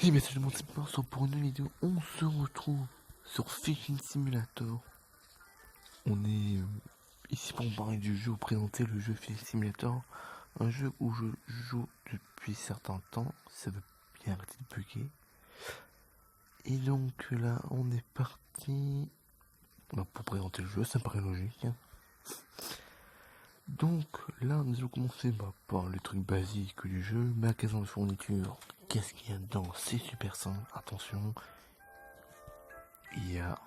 Et bien salut, c'est Pinceau pour une vidéo. On se retrouve sur Fishing Simulator. On est ici pour parler du jeu, ou présenter le jeu Fishing Simulator. Un jeu où je joue depuis certains temps. Ça veut bien arrêter de bugger. Et donc là, on est parti pour présenter le jeu, ça me paraît logique. Donc là, nous allons commencer par le truc basique du jeu. Magasin de fourniture. Qu'est-ce qu'il y a dedans? C'est super simple. Attention. Il y a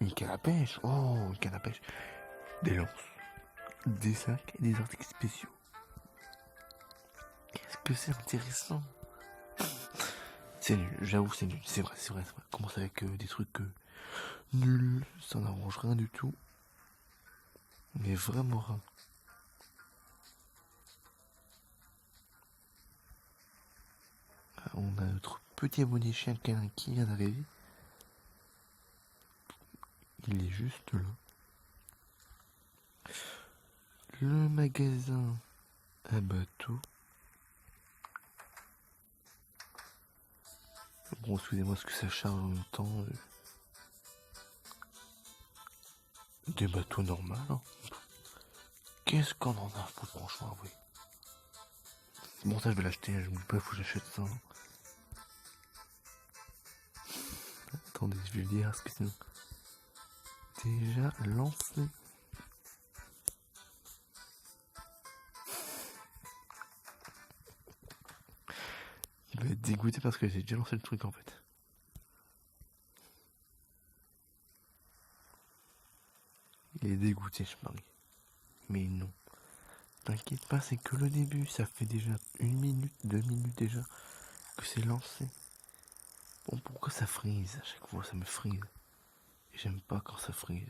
une canne à pêche. Oh, une canne à pêche. Des lances, des sacs et des articles spéciaux. Qu'est-ce que c'est intéressant. C'est nul, j'avoue, c'est nul. C'est vrai. Commence avec des trucs nuls. Ça n'arrange rien du tout. Mais vraiment rien. On a notre petit abonné chien câlin qui vient d'arriver. Il est juste là. Le magasin à bateau. Bon, excusez-moi ce que ça charge en même temps. Des bateaux normaux. Hein. Qu'est-ce qu'on en a à foutre, franchement, oui. Bon, ça je vais l'acheter, je me dis pas, faut que j'achète ça. Attendez, je vais le dire, parce que sinon... Déjà lancé. Il va être dégoûté parce que j'ai déjà lancé le truc en fait. Il est dégoûté, je parie. Mais non. T'inquiète pas, c'est que le début. Ça fait déjà 1 minute, 2 minutes déjà que c'est lancé. Bon, pourquoi ça frise? À chaque fois, ça me frise. Et j'aime pas quand ça frise.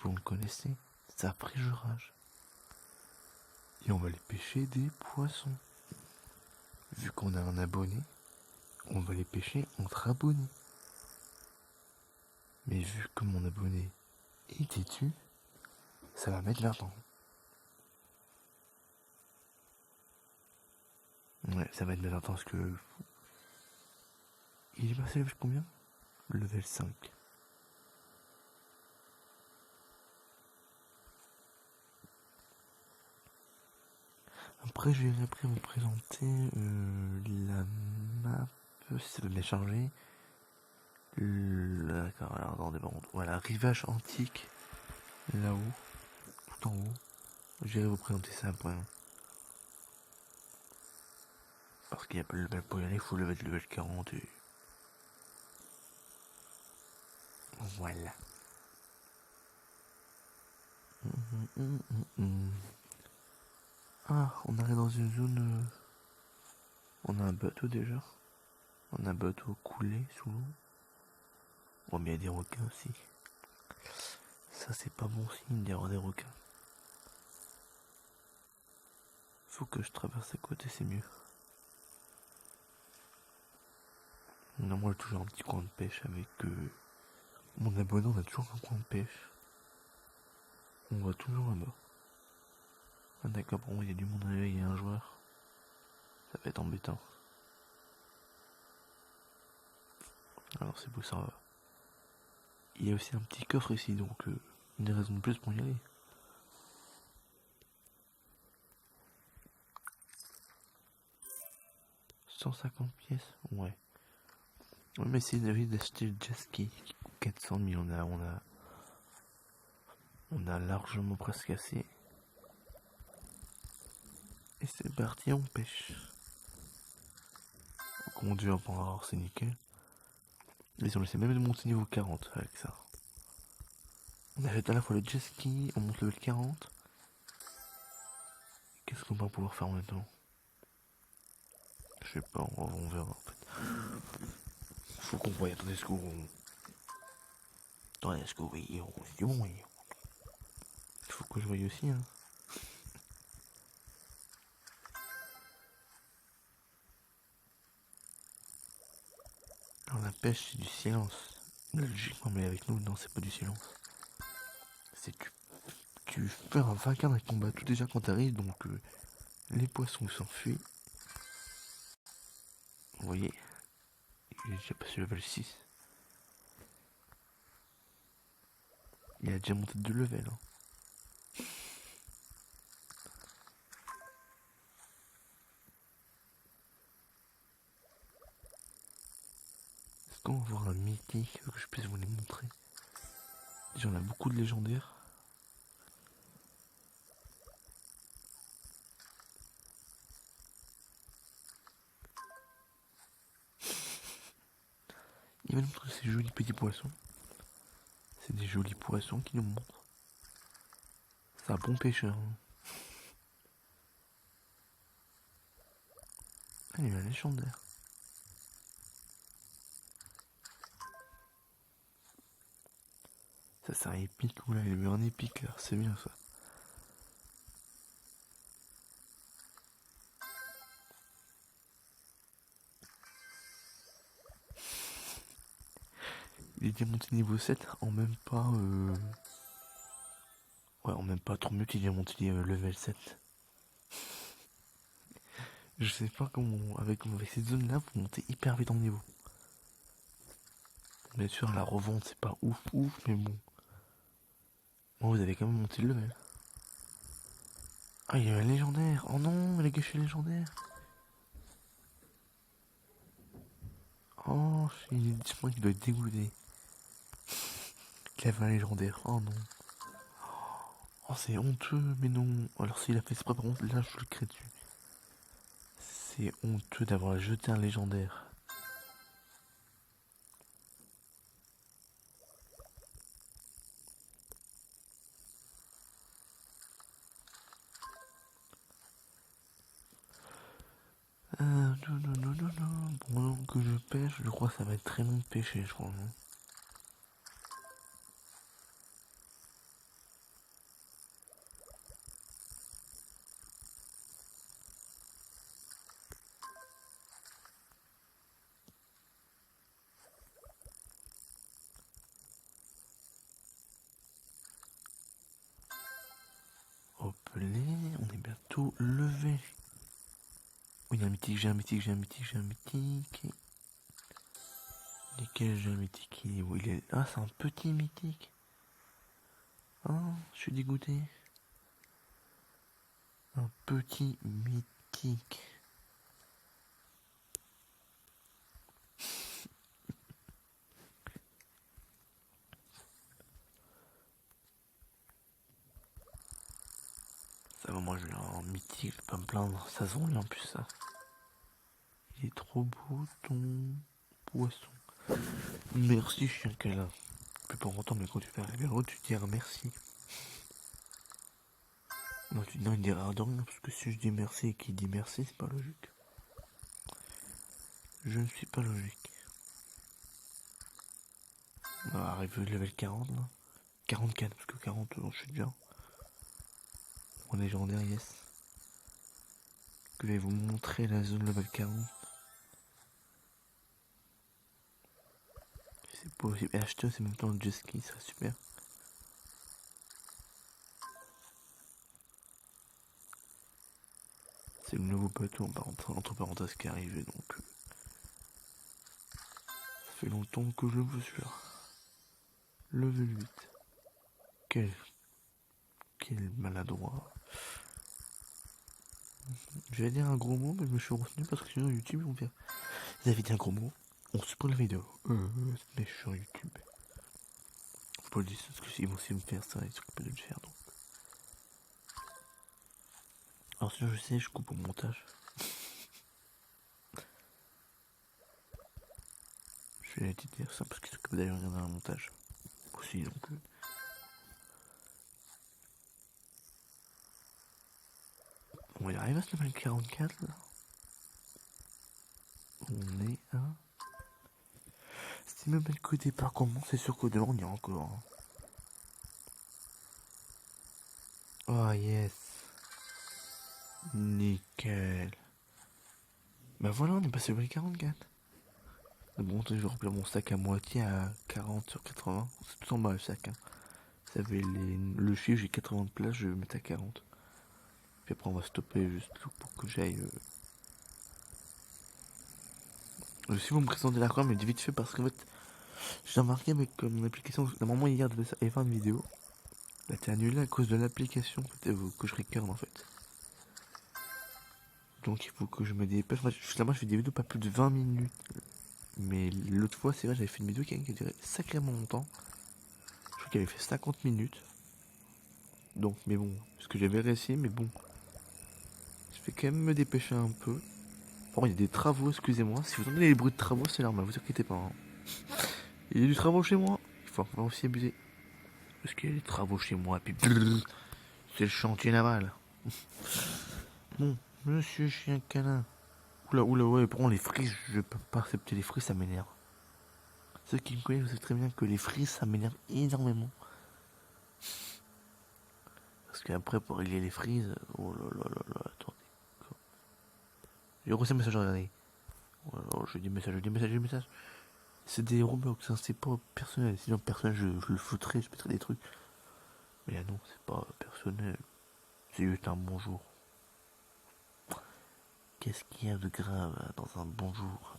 Vous me connaissez? Ça a pris je rage. Et on va aller pêcher des poissons. Vu qu'on a un abonné, on va les pêcher entre abonnés. Mais vu que mon abonné est têtu, ça va mettre longtemps. Ouais, ça va être bien intense que... Il est passé level combien? Level 5. Après, je vais après vous présenter la map, si ça veut bien charger. D'accord, alors attendez, voilà, rivage antique, là-haut, tout en haut. Je vais vous présenter ça après. Parce qu'il n'y a pas le level pour y aller, il faut level 40 et... Voilà. Ah, on arrive dans une zone... On a un bateau déjà. On a un bateau coulé sous l'eau. Bon, mais il y a des requins aussi. Ça, c'est pas bon signe d'y avoir des requins. Faut que je traverse à côté, c'est mieux. Non, moi j'ai toujours un petit coin de pêche avec mon abonné, on a toujours un coin de pêche. On va toujours là-bas. Ah d'accord, bon, il y a du monde arrivé, il y a un joueur. Ça va être embêtant. Alors c'est beau, ça va. Il y a aussi un petit coffre ici, donc une raison de plus pour y aller. « 150 pièces, ouais. On va essayer d'acheter le jet ski. 400 000, on a largement presque assez. Et c'est parti, on pêche. On conduit un point rare, c'est nickel. Mais on essaie même de monter niveau 40 avec ça. On achète à la fois le jet ski, on monte level 40. Qu'est-ce qu'on va pouvoir faire maintenant? Je sais pas, on verra en fait. Faut qu'on voie, attendez ce qu'on... Attendez ce qu'on voit, c'est bon. Il faut que je voie aussi, hein. Alors la pêche c'est du silence. Logiquement, mais avec nous, non, c'est pas du silence. C'est que tu fais un vacarme avec ton bateau déjà quand t'arrives, donc les poissons s'enfuient. Vous voyez, il est déjà passé le level 6. Il a déjà monté 2 levels. Hein. Est-ce qu'on va voir un mythique que je puisse vous les montrer? Déjà on a beaucoup de légendaires. Il va nous montrer ces jolis petits poissons. C'est des jolis poissons qui nous montrent. C'est un bon pêcheur. Hein. Ah, il y a un légendaire. Ça c'est un épique, oula, il a eu un épique là, c'est bien ça. Il est déjà monté niveau 7 en même pas... Ouais, en même pas 3 minutes, il est monté level 7. Je sais pas comment, avec cette zone là, vous montez hyper vite en niveau. Bien sûr, la revente c'est pas ouf, mais bon. Bon, vous avez quand même monté le level. Ah, il y a un légendaire. Oh non, il a gâché le légendaire. Oh, je pense qu'il doit être dégoûté. Il avait un légendaire. Oh non. Oh, c'est honteux, mais non. Alors, s'il a fait exprès, par contre, là, je le crée dessus. C'est honteux d'avoir jeté un légendaire. Non, non, non, non, non. Pendant que je pêche, je crois que ça va être très long de pêcher, je crois. Non. Hop là, on est bientôt levé. Oui, il y a un mythique, j'ai un mythique, j'ai un mythique, j'ai un mythique. Lesquels j'ai un mythique? Il est... Ah, c'est un petit mythique. Ah, je suis dégoûté. Un petit mythique. Ça va, moi je l'ai en mythique, je vais pas me plaindre. Ça se vend en plus, ça. Il est trop beau ton poisson. Merci, chien câlin. Plus pas longtemps, mais quand tu fais arriver l'autre, tu diras merci. Non, non, il dira de rien, parce que si je dis merci et qu'il dit merci, c'est pas logique. Je ne suis pas logique. On va arriver au level 40 là. 44, parce que 40, je suis déjà. Mon légendaire, yes. Que je vais vous montrer la zone level 40. C'est possible. Et acheter, c'est même temps le jet ski, ça serait super. C'est le nouveau bateau entre parenthèses qui est arrivé, donc ça fait longtemps que je veux celui-là. Level 8. Quel maladroit. Je vais dire un gros mot, mais je me suis retenu parce que sinon YouTube, on vient. Vous avez dit un gros mot, on supprime la vidéo. C'est méchant YouTube. Faut pas le dire parce que s'ils vont aussi me faire ça, ils s'occupent de le faire donc. Alors sinon je sais, je coupe au montage. Je vais dire ça parce qu'ils s'occupent d'ailleurs de regarder un montage. Aussi donc. On va y arriver à ce level 44 là. On est à. Si même le départ commence, c'est sûr qu'au devant on y est encore. Hein. Oh yes. Nickel. Bah voilà, on est passé au level 44. Bon, je vais remplir mon sac à moitié à 40 sur 80. C'est tout en bas le sac. Hein. Ça avait le chiffre, j'ai 80 de place, je vais mettre à 40. Puis après on va stopper juste pour que j'aille Je suis vous me présenter la com, mais vite fait parce qu'en fait, j'ai remarqué avec mon application, normalement hier devait faire une vidéo. Elle a été annulée à cause de l'application que je regarde en fait. Donc il faut que je me dépêche. Moi je fais des vidéos pas plus de 20 minutes. Mais l'autre fois, c'est vrai, j'avais fait une vidéo qui a duré sacrément longtemps. Je crois qu'elle avait fait 50 minutes. Donc, mais bon, ce que j'avais réussi, mais bon. Je vais quand même me dépêcher un peu. Bon, il y a des travaux, excusez-moi. Si vous entendez les bruits de travaux, c'est normal, vous inquiétez pas. Hein. Il y a du travaux chez moi. Il faut aussi abuser. Parce qu'il y a des travaux chez moi, puis c'est le chantier naval. Bon, monsieur chien câlin. Oula, oula, ouais, pour les frises, je peux pas accepter les frises, ça m'énerve. Ceux qui me connaissent, vous savez très bien que les frises, ça m'énerve énormément. Parce qu'après, pour régler les frises, oh là là là là, attendez. J'ai reçu un message, regardez. Oh là là, je dis message. C'est des Roblox, hein, c'est pas personnel. Sinon, personnel, je le foutrais, je mettrais des trucs. Mais là, non, c'est pas personnel. C'est juste un bonjour. Qu'est-ce qu'il y a de grave dans un bonjour?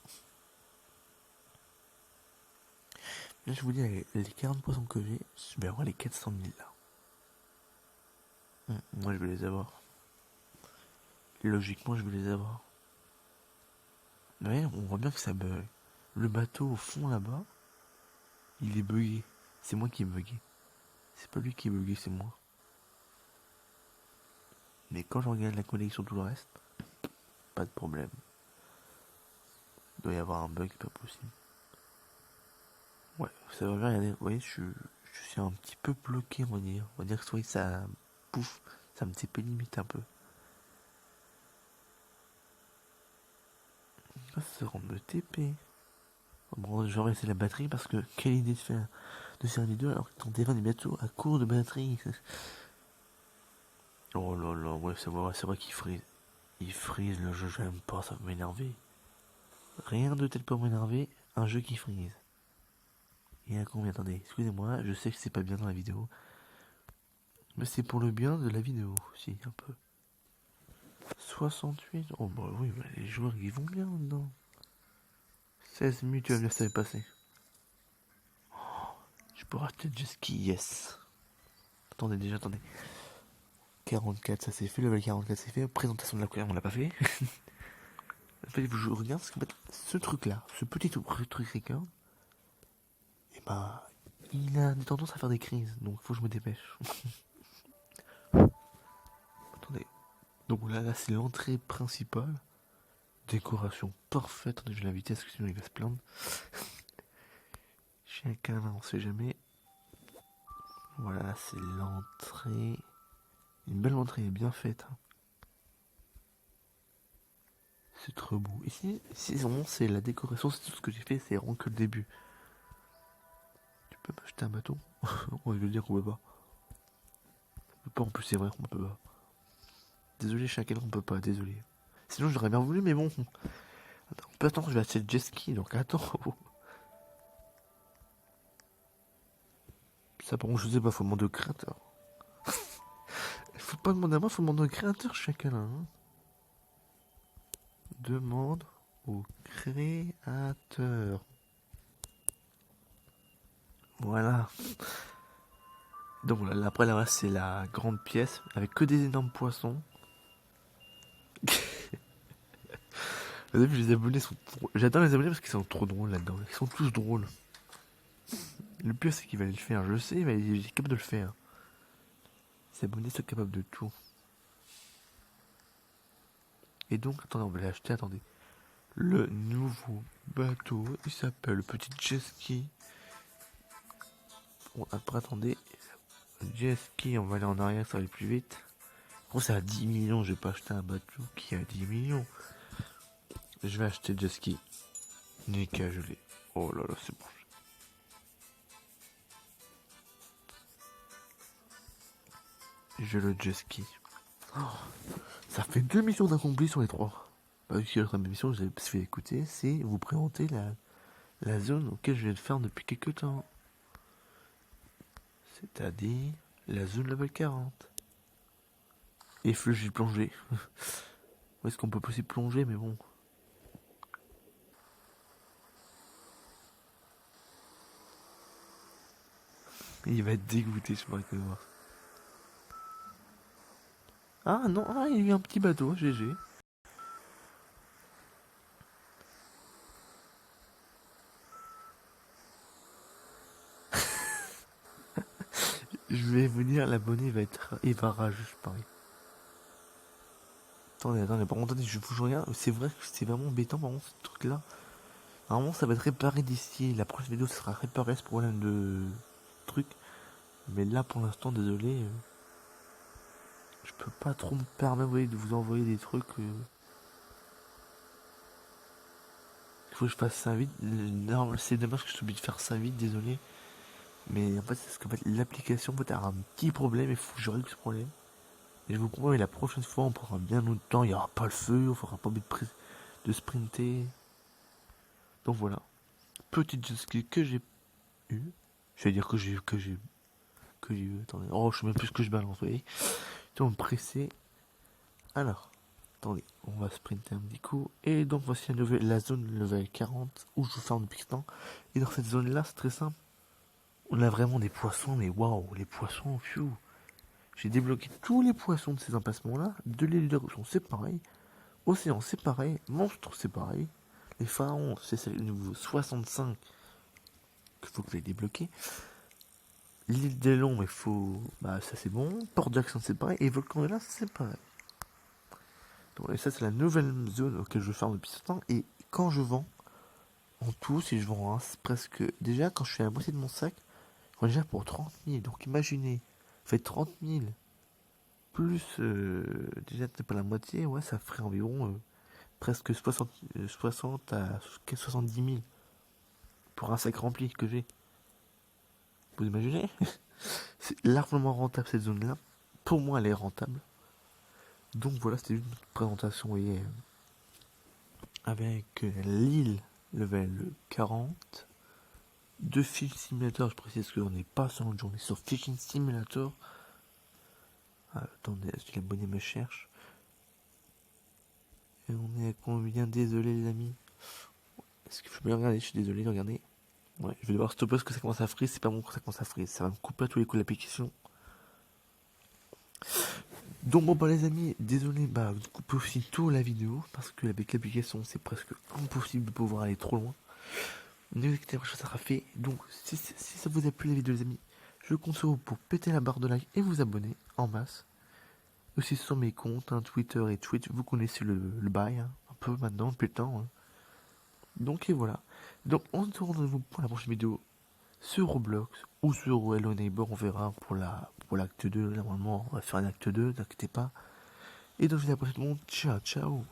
Là, je vous dis, les 40% que j'ai, je vais avoir les 400 000 là. Moi, je vais les avoir. Logiquement, je vais les avoir. Ouais, on voit bien que ça bug. Le bateau au fond là-bas, il est bugué. C'est moi qui ai bugué. C'est pas lui qui est bugué, c'est moi. Mais quand je regarde la connexion, tout le reste, pas de problème. Il doit y avoir un bug, pas possible. Ouais, ça va bien, regardez. Vous voyez, je suis un petit peu bloqué, on va dire. On va dire que ça pouf, ça me TP limite un peu. Il va se rendre me TP. Bon, je vais laisser la batterie parce que quelle idée de faire une vidéo alors que ton téléphone est bientôt à court de batterie. Oh là là, ouais, c'est vrai qu'il frise. Il frise le jeu, j'aime pas, ça va m'énerver. Rien de tel pour m'énerver, un jeu qui frise. Et à combien? Attendez, excusez-moi, je sais que c'est pas bien dans la vidéo. Mais c'est pour le bien de la vidéo, si, un peu. 68. Oh bah oui, bah les joueurs ils vont bien dedans. 16 minutes, tu vas venir, ça va passer. Je peux racheter le jet ski, yes. Attendez. 44, ça c'est fait, level 44 c'est fait, présentation de la couleur, on l'a pas fait. En fait, je regarde ce qu'en fait, ce truc là, ce petit truc record, et bah, il a des tendances à faire des crises, donc faut que je me dépêche. Attendez. Donc là c'est l'entrée principale. Décoration parfaite. Attendez, je vais l'inviter parce que sinon il va se plaindre. Chien câlin, on sait jamais. Voilà, c'est l'entrée. Une belle entrée, bien faite. Hein. C'est trop beau. Ici, vraiment, c'est la décoration, c'est tout ce que j'ai fait, c'est vraiment que le début. Tu peux m'acheter un bateau? On veut dire qu'on peut pas. On peut pas, en plus, c'est vrai qu'on peut pas. Désolé, chacun, on peut pas, désolé. Sinon, j'aurais bien voulu, mais bon. Attends, on peut attendre, je vais acheter le jet ski, donc attends. Ça, par contre, je sais pas, faut demander au créateur. Faut pas demander à moi, faut demander au créateur, chacun. Hein. Demande au créateur. Voilà. Donc voilà, après là, c'est la grande pièce avec que des énormes poissons. Les abonnés sont trop... J'adore les abonnés parce qu'ils sont trop drôles là-dedans. Ils sont tous drôles. Le pire, c'est qu'il va le faire. Je sais, mais il est capable de le faire. Les abonnés sont capables de tout. Et donc, attendez, on va l'acheter. Attendez. Le nouveau bateau, il s'appelle le petit jet ski. Bon, après, attendez. Le jet ski, on va aller en arrière, ça va aller plus vite. Oh, c'est à 10 millions. Je vais pas acheter un bateau qui a 10 millions. Je vais acheter le jet ski. Nickel, je l'ai. Oh là là, c'est bon. J'ai le jet ski. Oh, ça fait 2 missions d'accompli sur les 3. L'autre mission que je vous ai fait écouter, c'est vous présenter la zone auquel je viens de faire depuis quelques temps. C'est-à-dire la zone level 40. Et j'ai plongé. Où est-ce qu'on peut possible plonger, mais bon. Il va être dégoûté, je pourrais que voir. Ah non, ah, il y a eu un petit bateau, GG. Je vais vous dire, l'abonné il va rageux, je parie. Attendez, par contre, je regarde, c'est vrai que c'est vraiment embêtant, par contre, ce truc-là. Normalement, ça va être réparé d'ici. La prochaine vidéo, ça sera réparé ce problème de truc. Mais là, pour l'instant, désolé, je peux pas trop me permettre de vous envoyer des trucs. Il faut que je fasse ça vite. Non, c'est dommage que je t'oublie de faire ça vite, désolé. Mais en fait, c'est parce qu'en fait, l'application peut avoir un petit problème, il faut que je règle ce problème. Et je vous promets, la prochaine fois, on prendra bien notre temps, il n'y aura pas le feu, on fera pas de sprinter. Donc voilà, petite jet ski que j'ai eu. Je vais dire que j'ai eu. Attendez, oh, je sais même plus ce que je balance, vous voyez. Donc pressé. Alors, attendez, on va sprinter un petit coup. Et donc voici la zone level 40 où je ferme depuis ce temps. Et dans cette zone là, c'est très simple. On a vraiment des poissons, mais waouh, les poissons, phew. J'ai débloqué tous les poissons de ces emplacements là. De l'île d'éruption, c'est pareil. Océan, c'est pareil. Monstre, c'est pareil. Les pharaons, c'est le niveau 65 qu'il faut que j'ai débloqué. L'île des Longs, il faut. Bah, ça c'est bon. Port Jackson, c'est pareil. Et Volcan de là, c'est pareil. Donc, et ça, c'est la nouvelle zone auquel je farm depuis ce temps. Et quand je vends, en tout, si je vends presque. Déjà, quand je suis à la moitié de mon sac, je vends déjà pour 30 000. Donc imaginez, faites 30 000 plus. Déjà, c'est pas la moitié. Ouais, ça ferait environ presque 60 à 70 000 pour un sac rempli que j'ai. Vous imaginez? C'est largement rentable cette zone-là. Pour moi, elle est rentable. Donc voilà, c'était une présentation, vous voyez, avec l'île level 40 de Fish Simulator. Je précise qu'on n'est pas sur une journée sur Fishing Simulator. Ah, attendez, si l'abonné me cherche. Et on est à combien? Désolé les amis. Est-ce que je peux bien regarder? Je suis désolé, regardez. Ouais, je vais devoir stopper parce que ça commence à freeze. C'est pas bon que ça commence à freeze. Ça va me couper à tous les coups l'application. Donc bon bah les amis, désolé, bah vous coupez aussi tôt la vidéo parce que avec l'application c'est presque impossible de pouvoir aller trop loin. Ne vous inquiétez pas, ça sera fait. Donc si ça vous a plu la vidéo les amis, je compte sur vous pour péter la barre de like et vous abonner en masse. Aussi sur mes comptes, hein, Twitter et Twitch, vous connaissez le bail, hein, un peu maintenant, depuis le temps. Hein. Donc et voilà. Donc on se retrouve pour la prochaine vidéo sur Roblox ou sur Hello Neighbor, on verra pour l'acte 2. Normalement on va faire un acte 2, n'inquiétez pas. Et donc je vous dis à la prochaine, ciao ciao.